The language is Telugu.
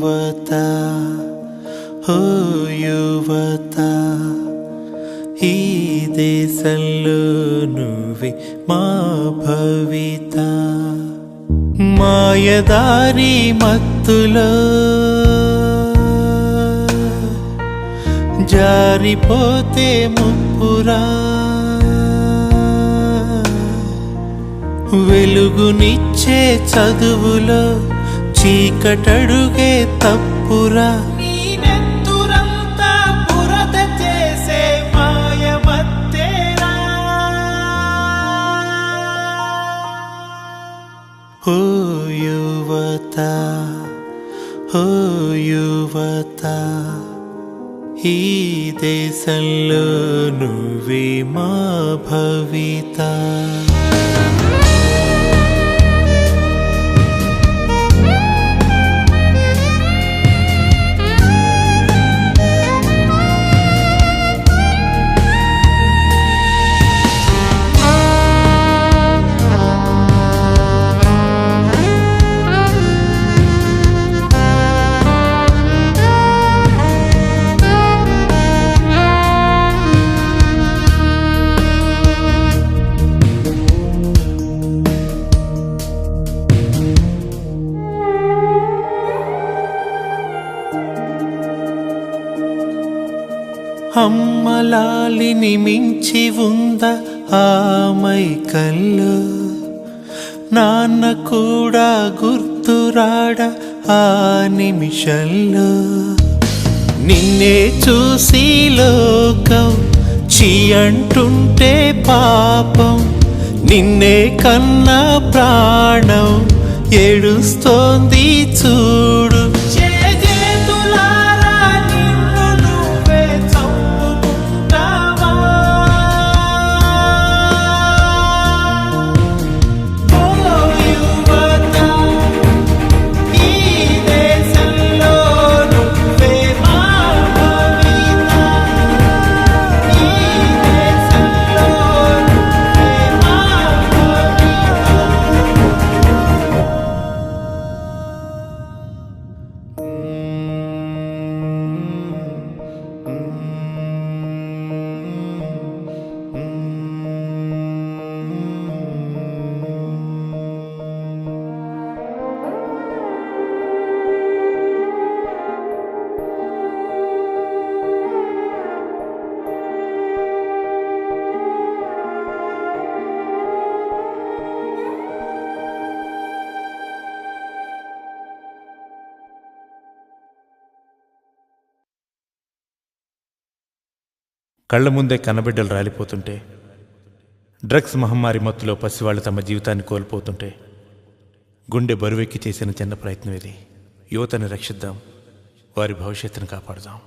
యువత ఓ యువత ఈ దేశంలో నువ్వే మా భవిత మాయదారి మత్తులో జారిపోతే ముప్పురా వెలుగునిచ్చే చదువులో చీకటడుగే తప్పురా ఓ యువత ఓ యువత ఈ దేశంలో నువ్వే మా భవిత అమ్మలాలిని మించి ఉందా ఆమైకల్లో నాన్న కూడా గుర్తురాడ ఆ నిమిషంలో నిన్నే చూసి లోకం చీ అంటుంటే పాపం నిన్నే కన్నా ప్రాణం ఏడుస్తోంది చూడు కళ్ల ముందే కన్నబిడ్డలు రాలిపోతుంటే, డ్రగ్స్ మహమ్మారి మత్తులో పసివాళ్లు తమ జీవితాన్ని కోల్పోతుంటే గుండె బరువెక్కి చేసిన చిన్న ప్రయత్నం ఇది. యువతని రక్షిద్దాం, వారి భవిష్యత్తును కాపాడుదాం.